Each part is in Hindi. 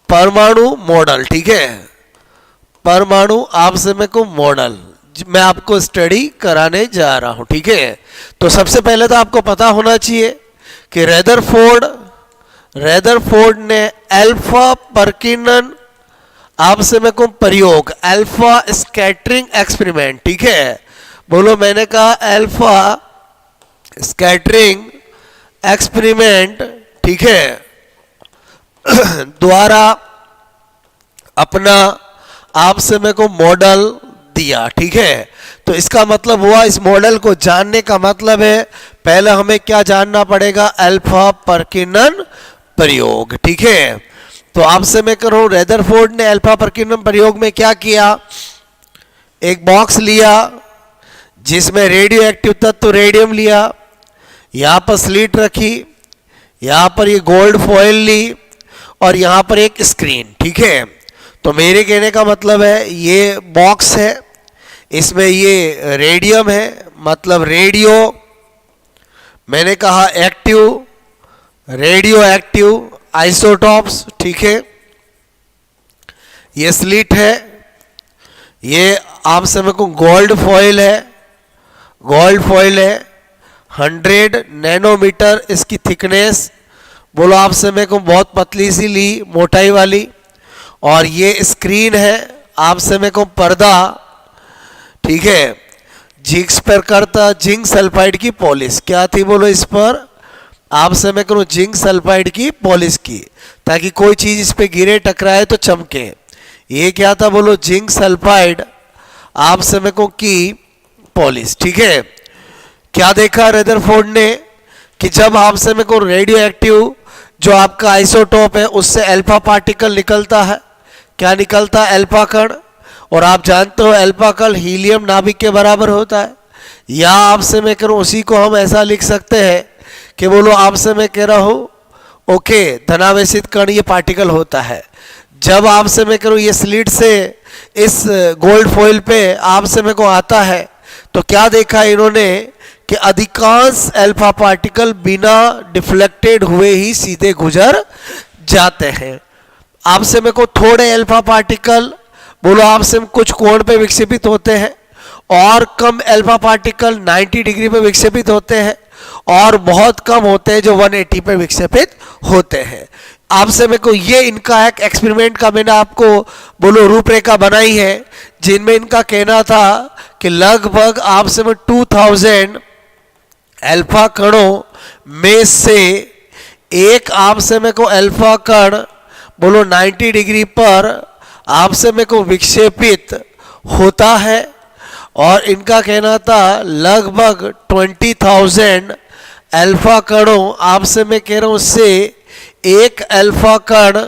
परमाणु मॉडल, ठीक है, परमाणु आप समय को मॉडल मैं आपको स्टडी कराने जा रहा हूं, ठीक है। तो सबसे पहले तो आपको पता होना चाहिए कि रेदरफोर्ड ने अल्फा परकिनन आप समय को प्रयोग, अल्फा स्कैटरिंग एक्सपेरिमेंट, ठीक है, बोलो मैंने कहा अल्फा स्कैटरिंग एक्सपेरिमेंट, ठीक है, द्वारा अपना आप समय को मॉडल दिया, ठीक है। तो इसका मतलब हुआ, इस मॉडल को जानने का मतलब है पहले हमें क्या जानना पड़ेगा, अल्फा परकिनन प्रयोग, ठीक है। तो आपसे मैं कह रहा हूं रेदरफोर्ड ने अल्फा परकिनन प्रयोग में क्या किया, एक बॉक्स लिया जिसमें रेडियो एक्टिव तत्व रेडियम लिया, यहां पर स्लिट रखी, यहां पर ये गोल्ड फॉइल ली और यहां पर एक स्क्रीन, ठीक है। तो मेरे कहने का मतलब है ये बॉक्स है, इसमें ये रेडियम है, मतलब रेडियो मैंने कहा एक्टिव, रेडियो एक्टिव आइसोटॉप्स, ठीक है। ये स्लिट है, ये आप समय को गोल्ड फॉइल है, गोल्ड फॉइल है, 100 नैनोमीटर इसकी थिकनेस, बोलो आप समय को बहुत पतली सी ली, मोटाई वाली। और ये स्क्रीन है, आप समय को पर्दा, ठीक है, जिंक्स पर करता जिंक सल्फाइड की पॉलिश, क्या थी बोलो इस पर आप समय करो जिंक सल्फाइड की पॉलिश की, ताकि कोई चीज इस पे गिरे टकराए तो चमके। ये क्या था बोलो, जिंक सल्फाइड आप समय को की पॉलिश, ठीक है। क्या देखा रेदरफोर्ड ने कि जब आप समय को रेडियो एक्टिव जो आपका आइसोटोप है उससे अल्फा पार्टिकल निकलता है, क्या निकलता है, अल्फा कण, और आप जानते हो अल्फा कण हीलियम नाभिक के बराबर होता है। या आपसे मैं कह रहा हूं उसी को हम ऐसा लिख सकते हैं कि बोलो आपसे मैं कह रहा हूं ओके धनावेशित कण ये पार्टिकल होता है। जब आपसे मैं कह रहा हूं ये स्लिट से इस गोल्ड फॉइल पे आपसे मेरे को आता है, तो क्या देखा इन्होंने कि अधिकांश अल्फा पार्टिकल बिना डिफ्लेक्टेड हुए ही सीधे गुजर जाते हैं। आपसे मेरे को थोड़े अल्फा पार्टिकल बोलो आपसे कुछ कोण पे विक्षेपित होते हैं, और कम अल्फा पार्टिकल 90 डिग्री पे विक्षेपित होते हैं, और बहुत कम होते हैं जो 180 पे विक्षेपित होते हैं। आपसे मेरे को ये इनका एक एक्सपेरिमेंट का मैंने आपको बोलो रूपरेखा बनाई है, जिनमें इनका कहना था कि लगभग आपसे में 2000 अल्फा कणों में से एक आपसे में को अल्फा कण बोलो 90 डिग्री पर आपसे में को विक्षेपित होता है, और इनका कहना था लगभग 20,000 अल्फा कणों आपसे मैं कह रहा हूं उससे एक अल्फा कण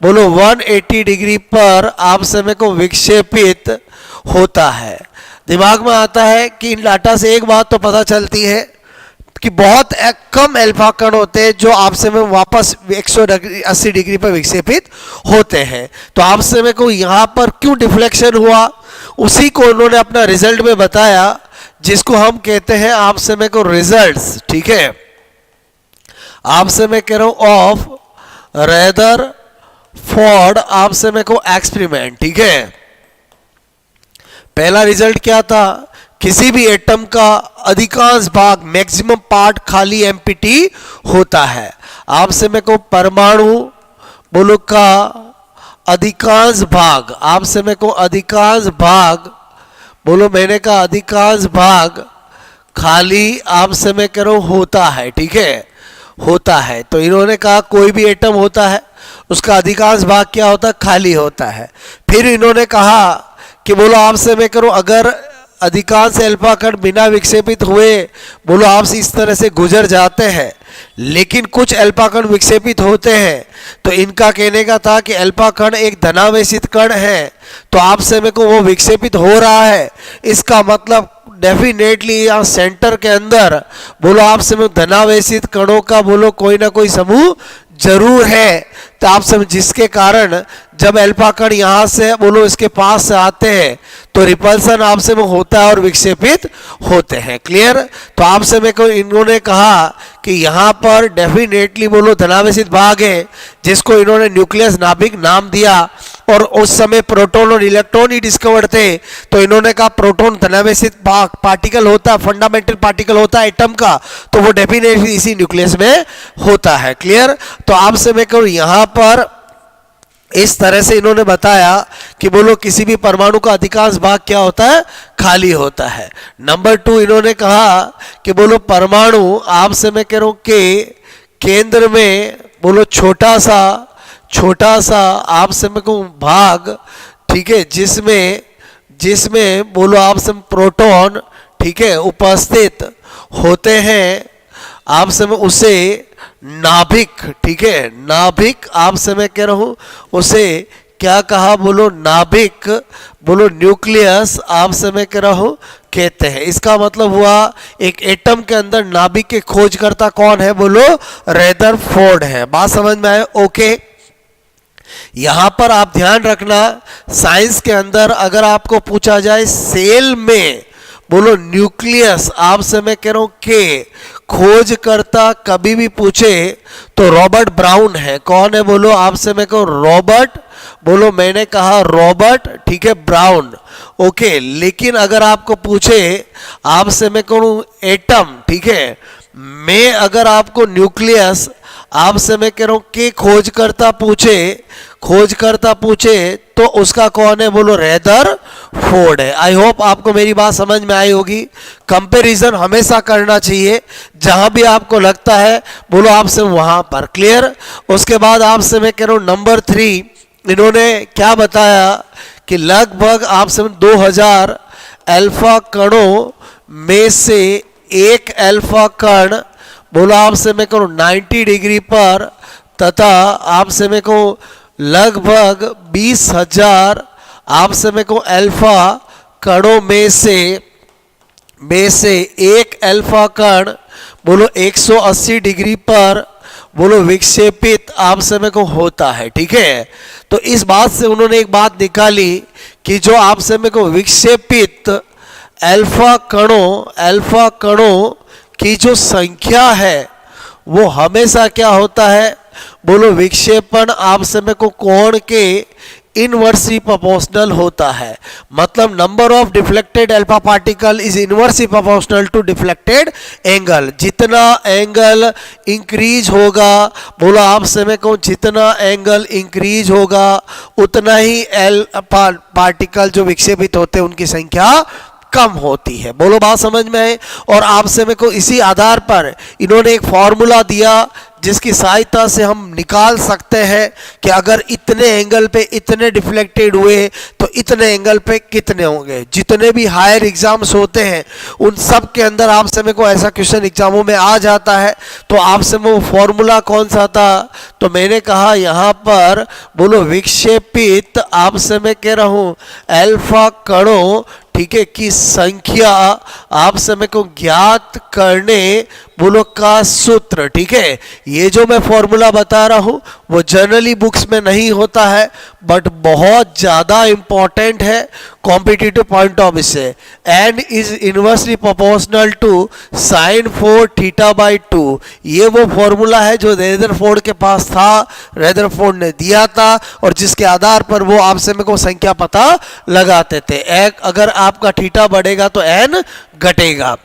बोलो 180 डिग्री पर आपसे में को विक्षेपित होता है। दिमाग में आता है कि इन डाटा से एक बात तो पता चलती है कि बहुत कम अल्फा कण होते हैं जो आपसे में वापस 180 डिग्री पर विक्षेपित होते हैं। तो आपसे में को यहाँ पर क्यों डिफ्लेक्शन हुआ, उसी को उन्होंने अपना रिजल्ट में बताया, जिसको हम कहते हैं आपसे में को रिजल्ट्स, ठीक है। आपसे मैं कह रहा हूं ऑफ रेदरफोर्ड आपसे में को एक्सपेरिमेंट, ठीक है। पहला रिजल्ट क्या था, किसी भी एटम का अधिकांश भाग मैक्सिमम पार्ट खाली एम्प्टी होता है। आपसे में को परमाणु बोलो का अधिकांश भाग आपसे में को अधिकांश भाग बोलो मैंने कहा अधिकांश भाग खाली आपसे मैं कह रहा हूं होता है, ठीक है, होता है। तो इन्होंने कहा कोई भी एटम होता है उसका अधिकांश भाग क्या होता है, खाली होता है। फिर इन्होंने कहा कि बोलो आपसे मैं करूं अगर अधिकांश अल्फा कण बिना विक्षेपित हुए बोलो आपसे इस तरह से गुजर जाते हैं, लेकिन कुछ अल्फा कण विक्षेपित होते हैं, तो इनका कहने का था कि अल्फा कण एक धनावेशित कण है, तो आपसे मेरे को वो विक्षेपित हो रहा है, इसका मतलब डेफिनेटली यहाँ सेंटर के अंदर बोलो आपसे में धनावेशित कणों का बोलो कोई ना कोई समूह जरूर है। तो आप सब जिसके कारण जब अल्फा कण यहाँ से बोलो इसके पास से आते हैं तो रिपल्सन आपसे में होता है और विक्षेपित होते हैं। क्लियर। तो आपसे में को इन्होंने कहा कि यहाँ पर डेफिनेटली बोलो धनावेशित भाग है जिसको इन्होंने न्यूक्लियस नाभिक नाम दिया, और उस समय प्रोटॉन और इलेक्ट्रॉन ही डिस्कवर्ड थे, तो इन्होंने कहा प्रोटॉन धनावेशित पार्टिकल होता है, फंडामेंटल पार्टिकल होता है एटम का, तो वो डेफिनेटली इसी न्यूक्लियस में होता है। क्लियर। तो आपसे मैं कहूँ यहाँ पर इस तरह से इन्होंने बताया कि बोलो किसी भी परमाणु का अधिकांश भाग क्या होता है, खाली होता है। नंबर 2 इन्होंने कहा कि बोलो परमाणु आपसे मैं कह रहा हूं कि केंद्र में बोलो छोटा सा आपसे मैं कहूं भाग, ठीक है, जिसमें बोलो आपसे प्रोटॉन, ठीक है, उपस्थित होते हैं, आपसे मैं उसे नाभिक, ठीक है, नाभिक आपसे मैं कह रहा हूं उसे क्या कहा, बोलो नाभिक, बोलो न्यूक्लियस आपसे मैं कह रहा हूं कहते हैं। इसका मतलब हुआ एक एटम के अंदर नाभिक के खोजकर्ता कौन है, बोलो रदरफोर्ड है। बात समझ में आए। ओके। यहां पर आप ध्यान रखना, साइंस के अंदर अगर आपको पूछा जाए सेल में बोलो न्यूक्लियस आपसे मैं कह रहा हूं के खोजकर्ता कभी भी पूछे तो रॉबर्ट ब्राउन है। कौन है, बोलो आपसे मैं कहूं रॉबर्ट, बोलो मैंने कहा रॉबर्ट, ठीक है, ब्राउन। ओके। लेकिन अगर आपको पूछे आपसे मैं कहूं एटम, ठीक है, मैं अगर आपको न्यूक्लियस आपसे मैं कह रहा हूं कि खोजकर्ता पूछे तो उसका कौन है, बोलो रदरफोर्ड है। आई होप आपको मेरी बात समझ में आई होगी। कंपैरिजन हमेशा करना चाहिए जहां भी आपको लगता है, बोलो आपसे वहां पर। क्लियर। उसके बाद आपसे मैं कह रहा हूं नंबर 3 इन्होंने क्या बताया कि लगभग आपसे 2000 अल्फा कणों में से एक अल्फा कण बोलो आपसे मैं कहूँ 90 डिग्री पर, तथा आपसे मैं कहूँ लगभग 20,000 आपसे मैं कहूँ अल्फा कणों में से एक अल्फा कण बोलो 180 डिग्री पर बोलो विक्षेपित आपसे में को होता है। ठीक है। तो इस बात से उन्होंने एक बात निकाली कि जो आपसे में को विक्षेपित अल्फा कणों की जो संख्या है वो हमेशा क्या होता है, बोलो विक्षेपण आपसे में को कोण के इनवर्सली प्रोपोर्शनल होता है। मतलब number of deflected alpha particle is inversely proportional to deflected angle. जितना एंगल इंक्रीज होगा, बोलो आपसे में कहूँ जितना एंगल इंक्रीज होगा उतना ही पार्टिकल जो विक्षेपित होते हैं उनकी संख्या कम होती है। बोलो बात समझ में आए। और आपसे में को इसी आधार पर इन्होंने एक फॉर्मूला दिया जिसकी सहायता से हम निकाल सकते हैं कि अगर इतने एंगल पे इतने डिफ्लेक्टेड हुए तो इतने एंगल पे कितने होंगे। जितने भी हायर एग्जाम्स होते हैं उन सब के अंदर आपसे में को ऐसा क्वेश्चन एग्जामों में आ जाता है। तो आपसे में वो फॉर्मूला कौन सा था, तो मैंने कहा यहाँ पर बोलो विक्षेपित आपसे मैं कह रहा हूँ अल्फा कणों, ठीक है, की संख्या आपसे मैं को ज्ञात करने बोलो का सूत्र। ठीक है। ये जो मैं फॉर्मूला बता रहा हूं वो जनरली बुक्स में नहीं होता है बट बहुत ज्यादा इंपॉर्टेंट है कॉम्पिटिटिव पॉइंट ऑफ व्यू से। N is inversely proportional to sine 4 theta by 2। ये वो फॉर्मूला है जो रदरफोर्ड के पास था, रदरफोर्ड ने दिया था और जिसके आधार पर वो आपसे में को संख्या पता लगाते थे। अगर आपका थीटा बढ़ेगा तो एन घटेगा।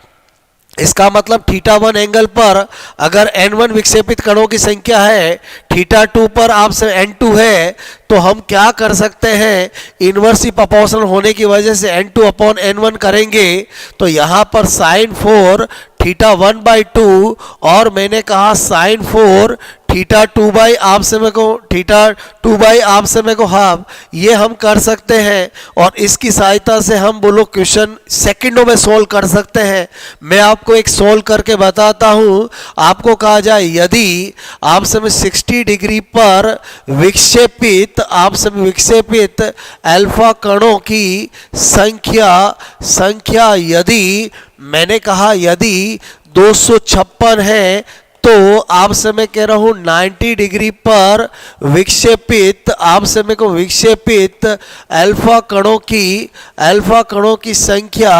इसका मतलब θ1 एंगल पर अगर n1 विक्षेपित कणों की संख्या है, θ2 पर आपसे n2 है, तो हम क्या कर सकते हैं, इनवर्सली प्रोपोर्शनल होने की वजह से n2 अपॉन n1 करेंगे तो यहाँ पर साइन 4 θ1 बाई 2 और मैंने कहा साइन 4 θ2 बाई आपसे में को θ2 बाई आपसे में को हाफ, ये हम कर सकते हैं और इसकी सहायता से हम बोलो क्वेश्चन सेकंडों में सोल्व कर सकते हैं। मैं आपको एक सोल्व करके बताता हूँ। आपको कहा जाए यदि आपसे में 60 डिग्री पर विक्षेपित आपसे में विक्षेपित अल्फा कणों की संख्या यदि मैंने कहा यदि 256 है तो आपसे मैं कह रहा हूं 90 डिग्री पर विक्षेपित, आपसे मेरे को विक्षेपित अल्फा कणों की संख्या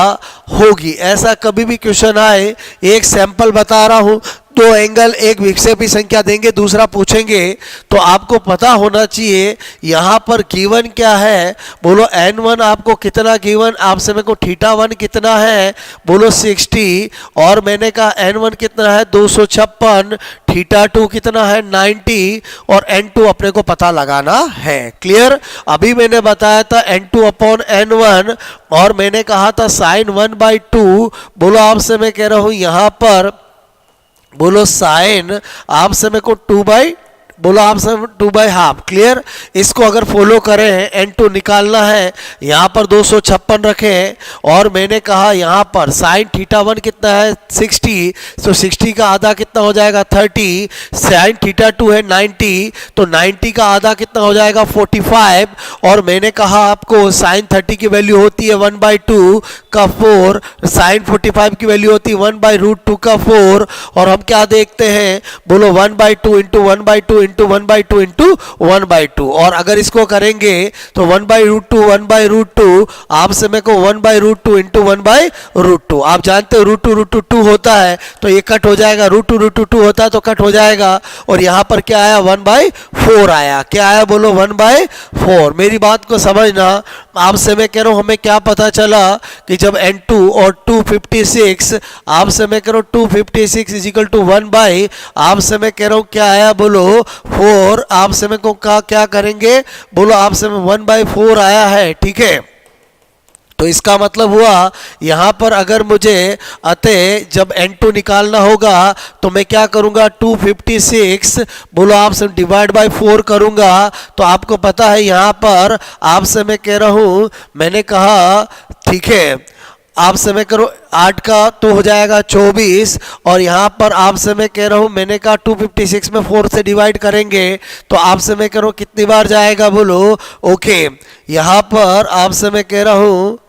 होगी। ऐसा कभी भी क्वेश्चन आए, एक सैंपल बता रहा हूं, दो एंगल एक विक्षेपित संख्या देंगे, दूसरा पूछेंगे, तो आपको पता होना चाहिए यहाँ पर गिवन क्या है। बोलो n1 आपको कितना गिवन, आपसे मेरे को θ1 कितना है, बोलो 60, और मैंने कहा n1 कितना है 256, θ2 कितना है 90, और n2 अपने को पता लगाना है। क्लियर? अभी मैंने बताया था n2 अपॉन n1, और मैंने कहा था sin 1/2। बोलो आपसे मैं कह रहा हूं यहां पर, बोलो साइन आपसे मेरे को 2/2। क्लियर? इसको अगर फॉलो करें, n2 निकालना है, यहाँ पर 256 रखें, और मैंने कहा यहाँ पर साइन θ1 कितना है 60, तो 60 का आधा कितना हो जाएगा 30, साइन θ2 है 90, तो 90 का आधा कितना हो जाएगा 45, और मैंने कहा आपको साइन 30 की वैल्यू होती है 1/2 का 4, साइन 45 की वैल्यू होती है 1/√2 का 4, और हम क्या देखते हैं, बोलो 1/2 इंटू 1/2 इंटू 1/2 इंटू 1/2, और अगर इसको करेंगे तो 1/√2 आपसे मेरे को 1/√2 इंटू 1/√2, आप जानते हो √2 होता है, तो ये कट हो जाएगा, √2 होता है तो कट हो जाएगा, और यहाँ पर क्या आया 1/4 आया। क्या आया? बोलो 1/4। मेरी बात को समझना, आपसे मैं कह रहा हूँ हमें क्या पता चला कि जब n2 और 256, आपसे मैं कह रहा हूँ 256 इज इक्वल टू 1/, आपसे मैं कह रहा हूँ क्या आया, बोलो 4, आपसे मैं को क्या करेंगे, बोलो आपसे में 1/4 आया है। ठीक है, तो इसका मतलब हुआ यहां पर अगर मुझे अतः जब n2 निकालना होगा तो मैं क्या करूंगा 256, बोलो आपसे डिवाइड बाय 4 करूंगा, तो आपको पता है यहां पर आपसे मैं कह रहा हूं, मैंने कहा ठीक है, आपसे मैं करूँ 8 का तो हो जाएगा 24, और यहाँ पर आपसे मैं कह रहा हूँ, मैंने कहा 256 में 4 से डिवाइड करेंगे तो आपसे मैं कह रहा हूँ कितनी बार जाएगा, बोलो ओके। यहाँ पर आपसे मैं कह रहा हूँ,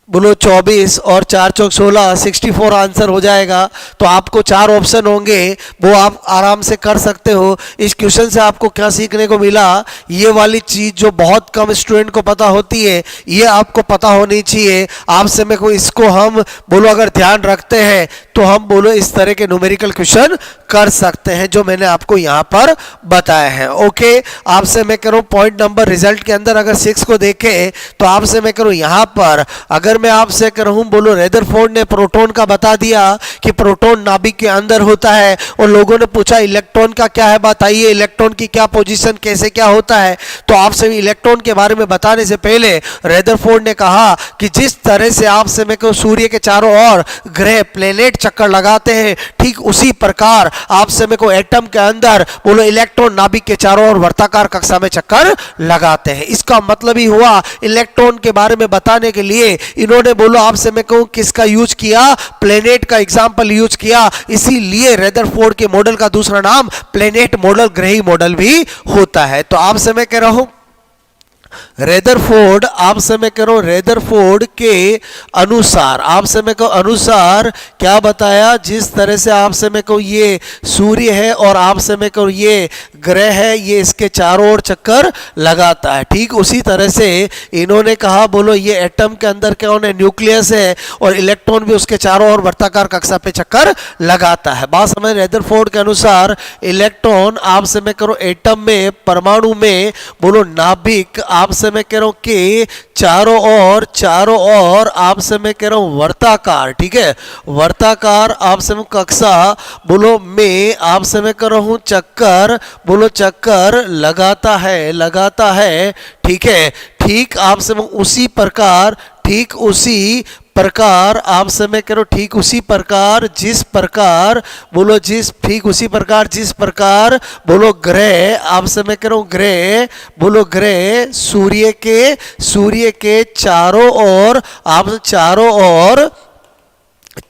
बोलो 24 और 4 चौक 16, 64 आंसर हो जाएगा। तो आपको 4 ऑप्शन होंगे, वो आप आराम से कर सकते हो। इस क्वेश्चन से आपको क्या सीखने को मिला, ये वाली चीज़ जो बहुत कम स्टूडेंट को पता होती है, ये आपको पता होनी चाहिए। आपसे मेरे को इसको हम बोलो अगर ध्यान रखते हैं तो हम बोलो इस तरह के न्यूमेरिकल क्वेश्चन कर सकते हैं जो मैंने आपको यहाँ पर बताए हैं। ओके, आपसे मैं करूँ पॉइंट नंबर रिजल्ट के अंदर अगर 6 को देखें तो आपसे मैं करूँ यहाँ पर अगर मैं आपसे कहूं, बोलो रेदरफोर्ड ने प्रोटॉन का बता दिया कि प्रोटॉन नाभिक के अंदर होता है, और लोगों ने पूछा इलेक्ट्रॉन का क्या है, बताइए इलेक्ट्रॉन की क्या पोजीशन, कैसे क्या होता है। तो आपसे इलेक्ट्रॉन के बारे में बताने से पहले रेदरफोर्ड ने कहा कि जिस तरह से आपसे मैं कहूं सूर्य के चारों ओर ग्रह प्लेनेट चक्कर लगाते हैं, ठीक उसी प्रकार आपसे मैं को एटम के अंदर बोलो इलेक्ट्रॉन नाभिक के चारों ओर वर्ताकार कक्षा में चक्कर लगाते हैं। इसका मतलब ही हुआ इलेक्ट्रॉन के बारे में बताने के लिए इन्होंने बोलो आपसे मैं कहूं किसका यूज किया, प्लेनेट का एग्जांपल यूज किया। इसीलिए रेदरफोर्ड के मॉडल का दूसरा नाम प्लेनेट मॉडल, ग्रही मॉडल भी होता है। तो आपसे मैं कह रहा हूं रेदरफोर्ड, आपसे मैं कह रहा हूं रेदरफोर्ड के अनुसार, आपसे मैं कहूं अनुसार क्या बताया, जिस तरह से आपसे मैं कहूं ये सूर्य है और आपसे मैं कहूं ये ग्रह है, ये इसके चारों ओर चक्कर लगाता है, ठीक उसी तरह से इन्होंने कहा बोलो ये एटम के अंदर क्या होने न्यूक्लियस है और इलेक्ट्रॉन भी उसके चारों ओर वर्ताकार कक्षा पे चक्कर लगाता है। बात समझ, रेदरफोर्ड के अनुसार इलेक्ट्रॉन आपसे मैं करूं एटम में, परमाणु में बोलो नाभिक आपसे मैं कह रहा हूं कि चारों ओर आपसे मैं कह रहा हूं वर्ताकार, ठीक है, वर्ताकार आपसे मैं कक्षा बोलो में आपसे मैं कह रहा हूं चक्कर, बोलो चक्कर लगाता है, ठीक है, ठीक आपसे मैं उसी प्रकार, ठीक उसी प्रकार आपसे मैं कह रहा हूं ठीक उसी प्रकार जिस प्रकार बोलो जिस ठीक उसी प्रकार जिस प्रकार बोलो ग्रह आपसे मैं कह रहा हूं ग्रह बोलो ग्रह सूर्य के चारों ओर आप चारों ओर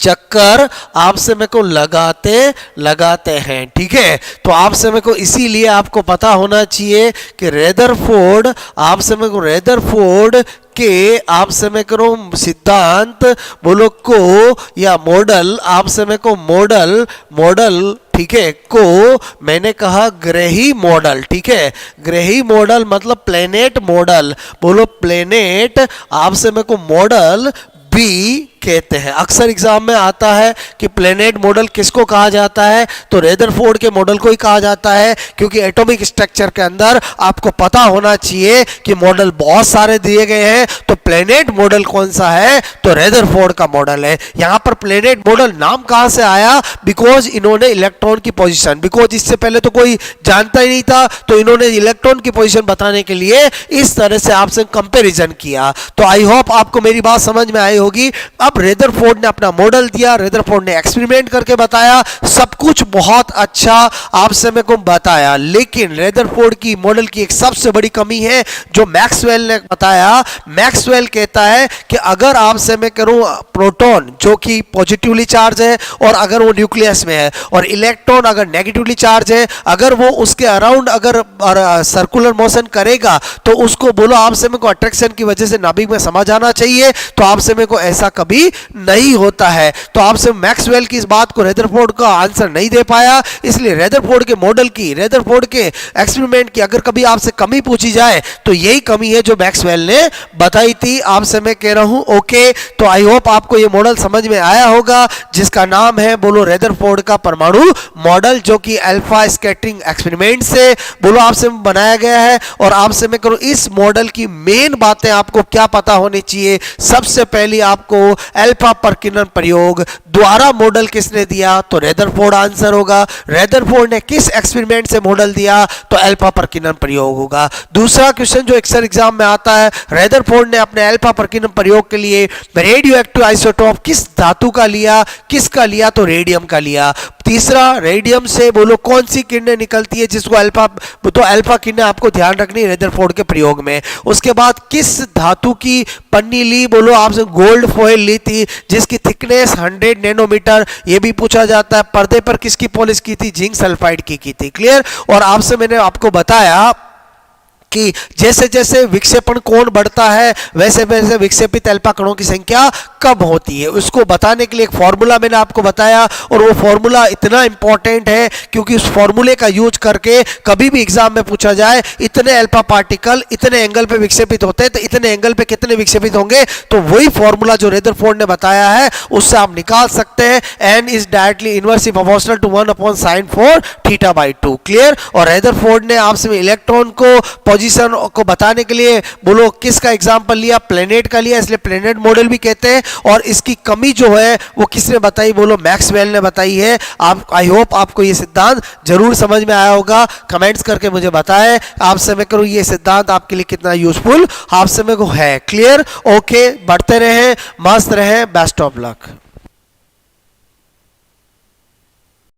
चक्कर आपसे मेरे को लगाते हैं, ठीक है। तो आपसे मेरे को इसीलिए आपको पता होना चाहिए कि रेदरफोर्ड आपसे मेरे को रेदरफोर्ड के आपसे मैं करूं सिद्धांत बोलो को या मॉडल आपसे मैं को मॉडल ठीक है को मैंने कहा ग्रही मॉडल, ठीक है। ग्रही मॉडल मतलब प्लेनेट मॉडल, बोलो प्लेनेट आपसे मैं को मॉडल भी कहते हैं। अक्सर एग्जाम में आता है कि प्लेनेट मॉडल किसको कहा जाता है, तो रेदरफोर्ड के मॉडल को ही कहा जाता है, क्योंकि एटॉमिक स्ट्रक्चर के अंदर आपको पता होना चाहिए कि मॉडल बहुत सारे दिए गए हैं। तो प्लेनेट मॉडल कौन सा है, तो रेदरफोर्ड का मॉडल है। यहां पर प्लेनेट मॉडल नाम कहां से आया, बिकॉज इन्होंने इलेक्ट्रॉन की पोजीशन, बिकॉज इससे पहले तो कोई जानता ही नहीं था, तो इन्होंने इलेक्ट्रॉन की पोजीशन बताने के लिए इस तरह से आपसे कंपैरिजन किया। तो आई होप आपको मेरी बात समझ में आई होगी। अब रेदरफोर्ड ने अपना मॉडल दिया, रेदरफोर्ड ने एक्सपेरिमेंट करके बताया, सब कुछ बहुत अच्छा आपसे मेरे को बताया। लेकिन रेदरफोर्ड की मॉडल की एक सबसे बड़ी कमी है जो मैक्सवेल ने बताया। मैक्सवेल कहता है कि अगर आपसे मैं करूं प्रोटॉन जो कि पॉजिटिवली चार्ज है और अगर वो न्यूक्लियस में है, और इलेक्ट्रॉन अगर नेगेटिवली चार्ज है, अगर वो उसके अराउंड अगर सर्कुलर मोशन करेगा तो उसको बोलो आपसे मेरे को अट्रैक्शन की वजह से नाभिक में समा जाना चाहिए। तो आपसे मेरे को ऐसा कभी नहीं होता है। तो आपसे मैक्सवेल की इस बात को रेदरफोर्ड का आंसर नहीं दे पाया, इसलिए रेदरफोर्ड के मॉडल की, रेदरफोर्ड के एक्सपेरिमेंट की अगर कभी आपसे कमी पूछी जाए तो यही कमी है जो मैक्सवेल ने बताई थी। आपसे मैं कह रहा हूं ओके। तो आई होप आपको ये मॉडल समझ में आया होगा जिसका नाम है बोलो रेदरफोर्ड का परमाणु मॉडल, जो कि अल्फा स्कैटरिंग एक्सपेरिमेंट से बोलो आपसे बनाया गया है। और आपसे मैं करूं इस मॉडल की मेन बातें आपको क्या पता होनी चाहिए। सबसे पहले आपको अल्फा प्रकीर्णन प्रयोग द्वारा मॉडल किसने दिया, तो रेदरफोर्ड आंसर होगा। रेदरफोर्ड ने किस एक्सपेरिमेंट से मॉडल दिया, तो अल्फा प्रकीर्णन प्रयोग होगा। दूसरा क्वेश्चन जो अक्सर एग्जाम में आता है, रेदरफोर्ड ने अपने अल्फा प्रकीर्णन प्रयोग के लिए रेडियो एक्टिव आइसोटोप किस धातु का लिया, किसका लिया, तो रेडियम का लिया। तीसरा, रेडियम से बोलो कौन सी किरणें निकलती है जिसको अल्फा, तो अल्फा किरणें आपको ध्यान रखनी रेदरफोर्ड के प्रयोग में। उसके बाद किस धातु की पन्नी ली, बोलो आपसे गोल्ड फॉयल ली थी जिसकी थिकनेस 100 नैनोमीटर, ये भी पूछा जाता है। पर्दे पर किसकी पॉलिश की थी, जिंक सल्फाइड की थी। क्लियर। और आपसे मैंने आपको बताया कि जैसे जैसे विक्षेपण कोण बढ़ता है वैसे वैसे विक्षेपित अल्फा कणों की संख्या कब होती है, उसको बताने के लिए एक फॉर्मूला मैंने आपको बताया। और वो फॉर्मूला इतना इंपॉर्टेंट है क्योंकि उस फॉर्मूले का यूज करके कभी भी एग्जाम में पूछा जाए इतने अल्फा पार्टिकल इतने एंगल पे विक्षेपित होते हैं तो इतने एंगल पे कितने विक्षेपित होंगे, तो वही फॉर्मूला जो रेदरफोर्ड ने बताया है उससे आप निकाल सकते हैं। N is directly inversely proportional to 1/sin4θ/2। Clear. और रेदरफोर्ड ने आपसे इलेक्ट्रॉन को पोजीशन को बताने के लिए बोलो किसका एग्जांपल लिया, प्लेनेट का लिया, इसलिए प्लेनेट मॉडल भी कहते हैं। और इसकी कमी जो है वो किसने बताई, बोलो मैक्सवेल ने बताई है। आप आई होप आपको ये सिद्धांत जरूर समझ में आया होगा। कमेंट्स करके मुझे बताएं आपसे मैं करूं ये सिद्धांत आपके लिए कितना यूजफुल आपसे मेरे को है। क्लियर। ओके, बढ़ते रहें, मस्त रहें, बेस्ट ऑफ लक।